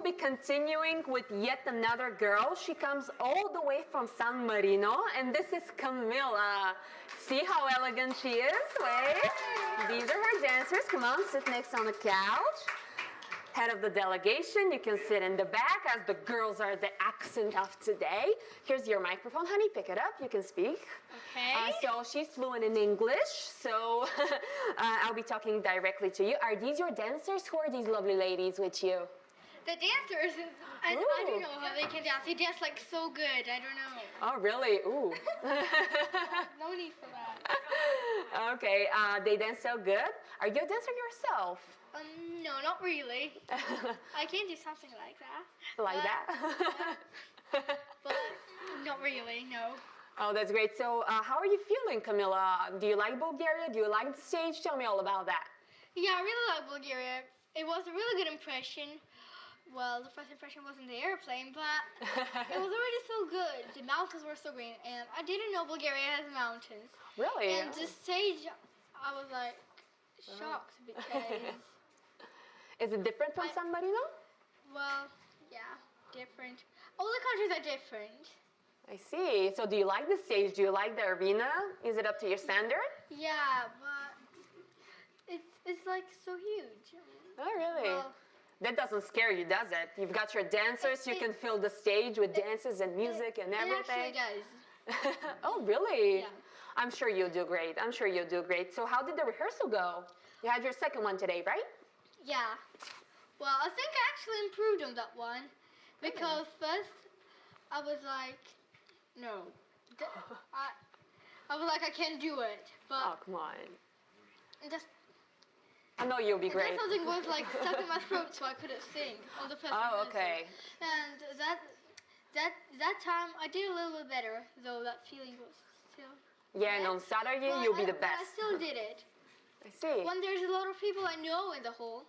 be continuing with yet another girl. She comes all the way from San Marino, and this is Kamilla. See how elegant she is? Wait. These are her dancers. Come on, sit next on the couch. Head of the delegation, you can sit in the back as the girls are the accent of today. Here's your microphone, honey, pick it up, you can speak. Okay. So she's fluent in English, so I'll be talking directly to you. Are these your dancers? Who are these lovely ladies with you? The dancers, I don't know how they can dance. They dance like so good, I don't know. Oh, really? Ooh. No need for that. Okay, they dance so good. Are you a dancer yourself? No, not really. I can do something like that. Like that? But not really, no. Oh, that's great. So how are you feeling, Kamilla? Do you like Bulgaria? Do you like the stage? Tell me all about that. Yeah, I really like Bulgaria. It was a really good impression. Well, the first impression wasn't the airplane, but it was already so good. The mountains were so green, and I didn't know Bulgaria has mountains. Really? And the stage, I was like shocked because... Is it different from San Marino? Well, yeah, different. All the countries are different. I see. So do you like the stage? Do you like the arena? Is it up to your standard? Yeah, but it's like so huge. Oh, really? Well, that doesn't scare you, does it? You've got your dancers, you can fill the stage with dances and music and everything. It actually does. Oh, really? Yeah. I'm sure you'll do great. I'm sure you'll do great. So how did the rehearsal go? You had your second one today, right? Yeah. Well, I think I actually improved on that one because first I was like, no. I was like, I can't do it. But Oh, come on. just I know you'll be and great. then something was like stuck in my throat, so I couldn't sing on the first Oh, rehearsal. okay. And that time I did a little bit better, though that feeling was still. Yeah, and on Saturday, But you'll be the but I best. still did it. I see. When there's a lot of people I know in the hall,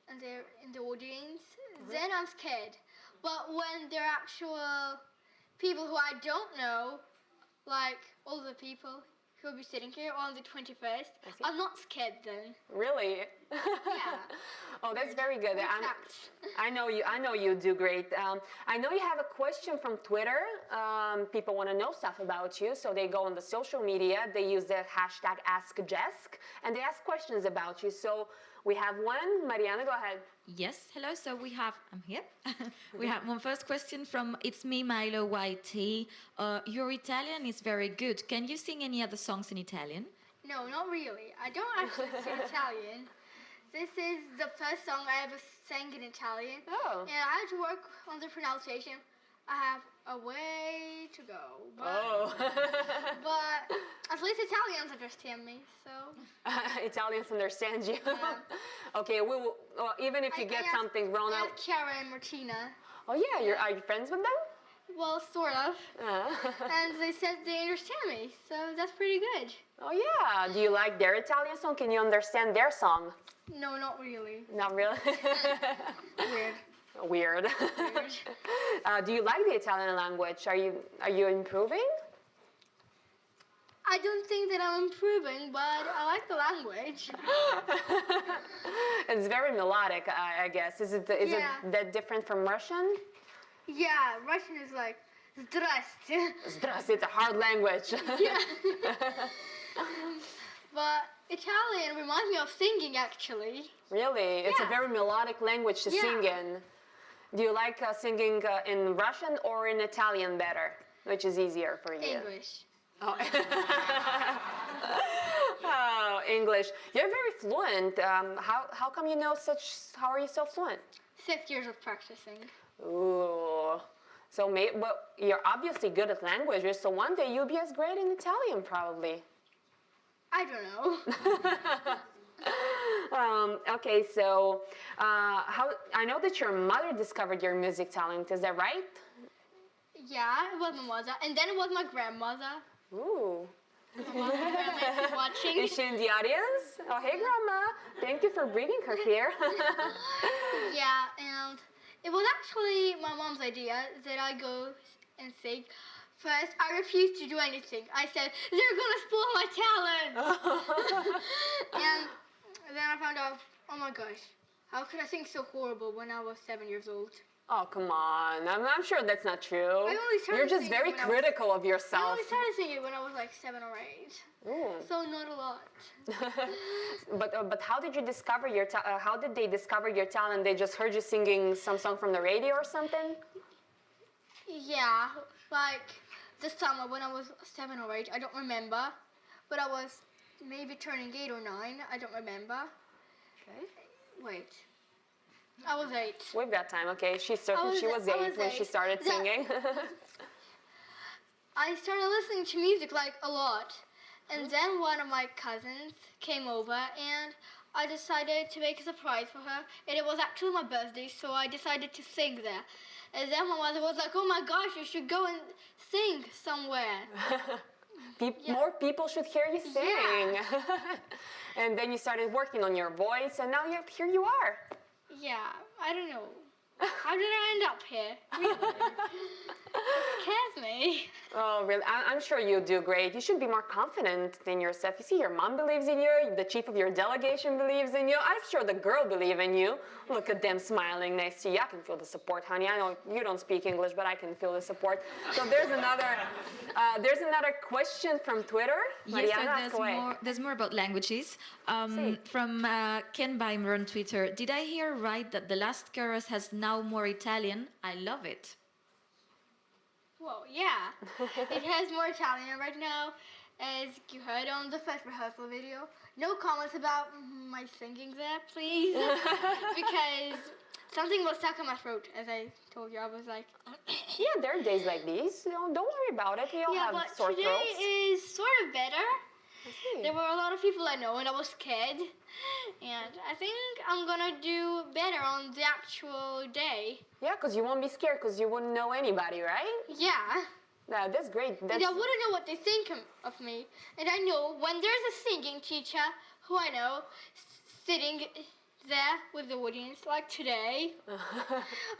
and they're in the audience, then I'm scared. But when there are actual people who I don't know, like all the people who will be sitting here on the 21st, I'm not scared then. Really? Yeah. Oh, that's very good. Relax. I know you do great. I know you have a question from Twitter. People want to know stuff about you, so they go on the social media. They use the hashtag #AskJesk, and they ask questions about you. So we have one. Mariana, go ahead. Yes, hello. So I'm here. We have one first question from It's Me, Milo YT. Your Italian is very good. Can you sing any other songs in Italian? No, not really. I don't actually sing Italian. This is the first song I ever sang in Italian. Oh. And I had to work on the pronunciation. I have a way to go. But, Oh. but at least Italians understand me, so... Italians understand you. Yeah. Okay, even if you get something wrong I out. have Chiara and Martina. Oh yeah, are you friends with them? Well, sort of. And they said they understand me, so that's pretty good. Oh yeah. Do you like their Italian song? Can you understand their song? No, not really. Not really. Weird. Weird. Do you like the Italian language? Are you improving? I don't think that I'm improving, but I like the language. It's very melodic, I guess. Is it that different from Russian? Yeah, Russian is like zdrasте. Zdrasty, it's a hard language. Yeah. But Italian reminds me of singing, actually. Really? It's a Yeah. very melodic language to sing in. Do you like singing in Russian or in Italian better? Which is easier for you? English. Oh. Oh, English. You're very fluent. How come you know how are you so fluent? 6 years of practicing. Ooh. So well, you're obviously good at languages, so one day you'll be as great in Italian, probably. I don't know. Okay, so I know that your mother discovered your music talent, is that right? Yeah, it was my mother. And then it was my grandmother. Ooh. Grandma watching. Is she in the audience? Oh, hey, Grandma. Thank you for bringing her here. Yeah, and it was actually my mom's idea that I go and sing. First, I refused to do anything. I said, they're going to spoil my talent. And then I found out, oh my gosh, How could I sing so horrible when I was 7 years old? Oh, come on. I'm sure that's not true. only started You're just singing very when I was- critical of I yourself. only started singing when I was like 7 or 8. Ooh. So not a lot. But how did you discover how did they discover your talent? They just heard you singing some song from the radio or something? Yeah, like this summer when I was 7 or 8, I don't remember. But I was maybe turning 8 or 9, I don't remember. Okay. Wait. I was 8. We've got time, okay? She was 8 when she started Yeah. singing. I started listening to music like a lot. And then one of my cousins came over and I decided to make a surprise for her. And it was actually my birthday, so I decided to sing there. And then my mother was like, oh my gosh, you should go and sing somewhere. More people should hear you sing. Yeah. And then you started working on your voice, and now here you are. Yeah, I don't know. How did I end up here? Really? Scares me. Oh, really? I'm sure you do great. You should be more confident in yourself. You see, your mom believes in you. The chief of your delegation believes in you. I'm sure the girl believes in you. Look at them smiling next to you. I can feel the support, honey. I know you don't speak English, but I can feel the support. So there's another question from Twitter. Yes, Mariana, so there's more about languages. From Ken Beimer on Twitter. Did I hear right that the last chorus has now more Italian? I love it. Well, yeah. It has more Italian right now, as you heard on the first rehearsal video. No comments about my singing there, please. Because something was stuck in my throat, as I told you. I was like... Yeah, there are days like these. Don't worry about it. We all have sore but today throats. is sort of better. I see. There were a lot of people I know, and I was scared. And I think I'm gonna do better on the actual day. Yeah, because you won't be scared because you wouldn't know anybody, right? Yeah. Yeah, that's great. And I wouldn't know what they think of me. And I know when there's a singing teacher who I know sitting there with the audience, like today,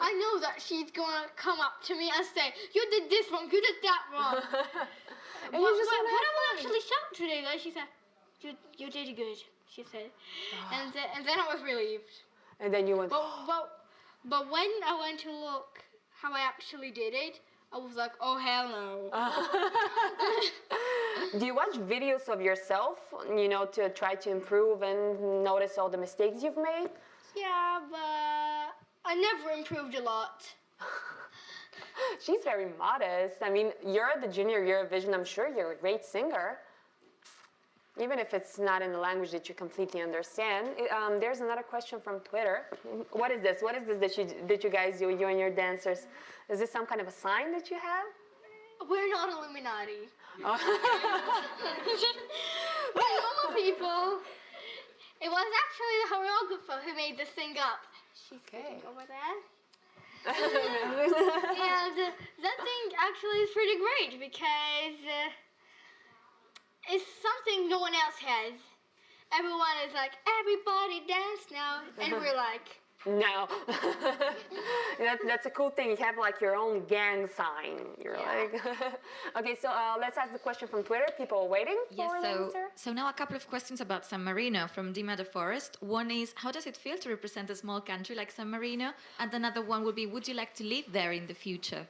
I know that she's gonna come up to me and say, you did this wrong, you did that wrong. And you just wanna but have I will fun. actually shout today that she said, you did good, she said. And then I was relieved. And then you went, But when I went to look how I actually did it, I was like, oh hell no. Do you watch videos of yourself, to try to improve and notice all the mistakes you've made? Yeah, but I never improved a lot. She's very modest. I mean, you're at the Junior Eurovision. I'm sure you're a great singer. Even if it's not in the language that you completely understand. There's another question from Twitter. What is this? What is this that you guys do, you and your dancers? Is this some kind of a sign that you have? We're not Illuminati. Oh. We're normal people. It was actually the choreographer who made this thing up. She's sitting over there. And that thing actually is pretty great because it's something no one else has. Everyone is like, everybody dance now. And we're like, No. That's a cool thing. You have like your own gang sign. You're like, okay, so let's ask the question from Twitter. People are waiting for an answer. So now a couple of questions about San Marino from Dima de Forest. One is, how does it feel to represent a small country like San Marino? And another one would be, would you like to live there in the future?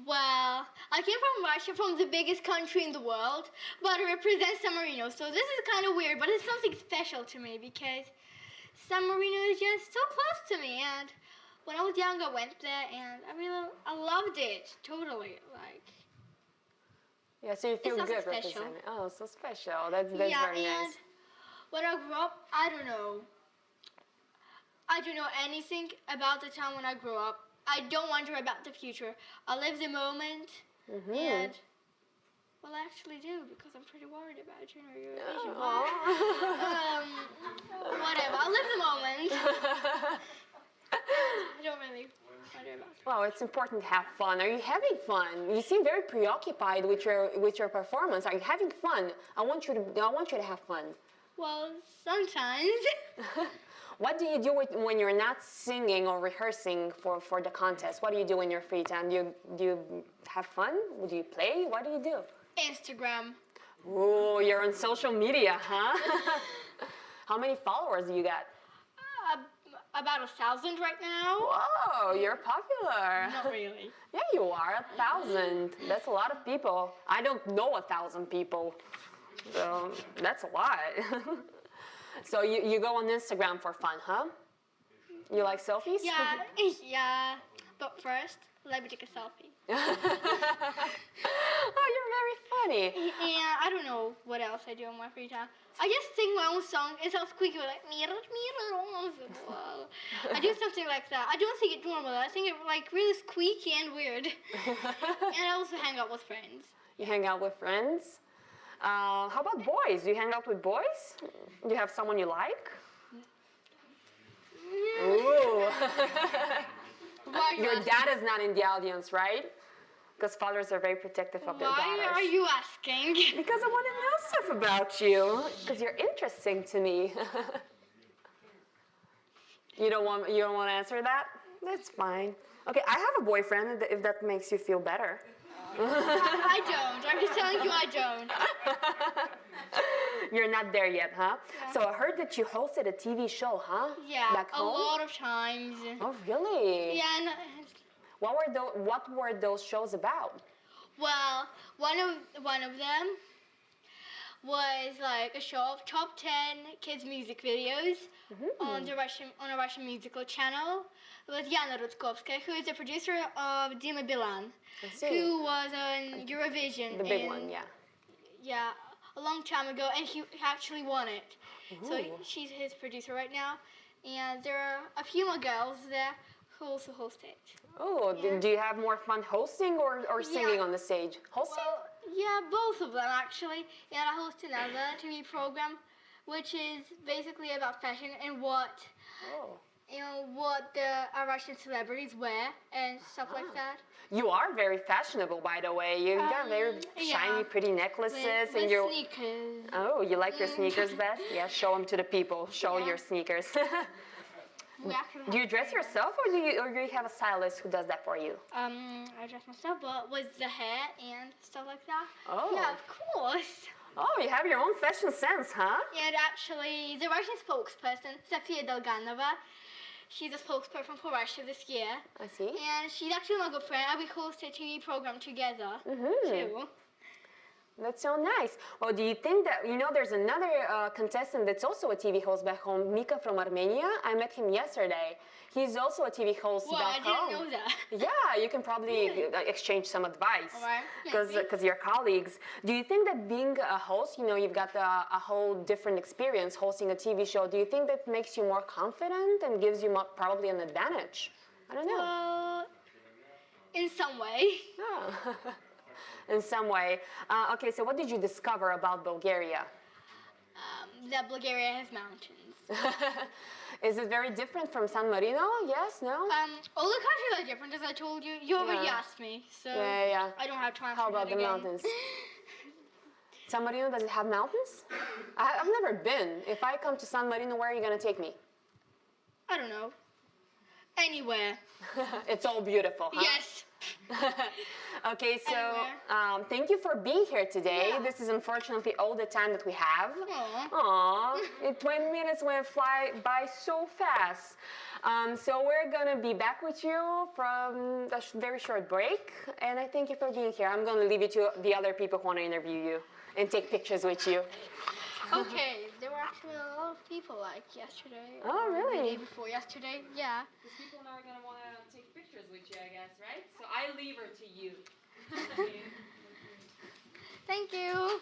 well, I came from Russia, from the biggest country in the world, but I represent San Marino. So this is kind of weird, but it's something special to me because San Marino is just so close to me. And when I was young, I went there, and I loved it totally. Like, yeah, so you feel something good special. representing. Oh, so special. That's yeah, very and nice. when I grew up, I don't know. I don't know anything about the time when I grew up. I don't wonder about the future. I live the moment, and well, I actually do because I'm pretty worried about Junior Eurovision. Whatever. I live the moment. I don't really wonder about it. Well, it's important to have fun. Are you having fun? You seem very preoccupied with your performance. Are you having fun? I want you to have fun. Well, sometimes. What do you do when you're not singing or rehearsing for the contest? What do you do in your free time? Do you have fun? Do you play? What do you do? Instagram. Oh, you're on social media, huh? How many followers do you got? about 1,000 right now. Whoa, you're popular. Not really. Yeah, you are. 1,000. That's a lot of people. I don't know 1,000 people. So that's a lot. So you go on Instagram for fun, huh? You like selfies? Yeah, yeah. But first, let me take a selfie. Oh, you're very funny. And I don't know what else I do in my free time. I just sing my own song. It sounds squeaky, like mirror, mirror. I do something like that. I don't sing it normal. I sing it like really squeaky and weird. And I also hang out with friends. You hang out with friends? How about boys? Do you hang out with boys? Do you have someone you like? Ooh. Your dad is not in the audience, right? Because fathers are very protective of their daughters. Why are you asking? Because I want to know stuff about you. Because you're interesting to me. You don't want to answer that? That's fine. Okay, I have a boyfriend. If that makes you feel better. I don't. I'm just telling you I don't. You're not there yet, huh? Yeah. So I heard that you hosted a TV show, huh? Yeah, Back a home? lot of times. Oh, really? Yeah, and, What were those shows about? well, one of them was like a show of top 10 kids music videos on a Russian musical channel with Yana Rudkovskaya, who is the producer of Dima Bilan, I see. who was on Eurovision. The big one, yeah. Yeah, a long time ago, and he actually won it. So Ooh. she's his producer right now, and there are a few more girls there who also host it. Oh, Yeah. do you have more fun hosting or singing Yeah. on the stage? Hosting? Well, yeah, both of them actually. And I host another TV program, which is basically about fashion and what Oh. what the Russian celebrities wear and stuff like that. You are very fashionable, by the way. You got very shiny, yeah. pretty necklaces, With and your sneakers. oh, you like your sneakers best? Yeah, show them to the people. Show Yeah. your sneakers. We actually Do you dress yourself, or do you have a stylist who does that for you? I dress myself, but with the hair and stuff like that. Oh. Yeah, of course. Oh, you have your own fashion sense, huh? And actually, the Russian spokesperson, Sofia Dolganova, she's a spokesperson for Russia this year. I see. And she's actually my good friend, and we host a TV program together, too. That's so nice. Well, do you think that, there's another contestant that's also a TV host back home, Mika from Armenia. I met him yesterday. He's also a TV host Well, back I didn't home. know that. Yeah, you can probably exchange some advice. All right, maybe. Because you're colleagues. Do you think that being a host, you've got a whole different experience hosting a TV show. Do you think that makes you more confident and gives you probably an advantage? I don't know. Well, in some way. Oh. In some way. Okay, so what did you discover about Bulgaria? That Bulgaria has mountains. Is it very different from San Marino? Yes, no? All the countries are different, as I told you. You already Yeah. asked me, so Yeah. I don't have time How for about that the again. mountains? San Marino, does it have mountains? I've never been. If I come to San Marino, where are you going to take me? I don't know. Anywhere. It's all beautiful, huh? Yes. Okay, so Anywhere. thank you for being here today. Yeah. This is unfortunately all the time that we have. Aw. Aww, 20 minutes went fly by so fast. So we're gonna be back with you from a very short break, and I thank you for being here. I'm gonna leave you to the other people who want to interview you and take pictures with you. Okay, there were actually a lot of people like yesterday. Oh, or really? The day before yesterday, yeah. Because people now are going to want to take pictures with you, I guess, right? So I leave her to you. Thank you.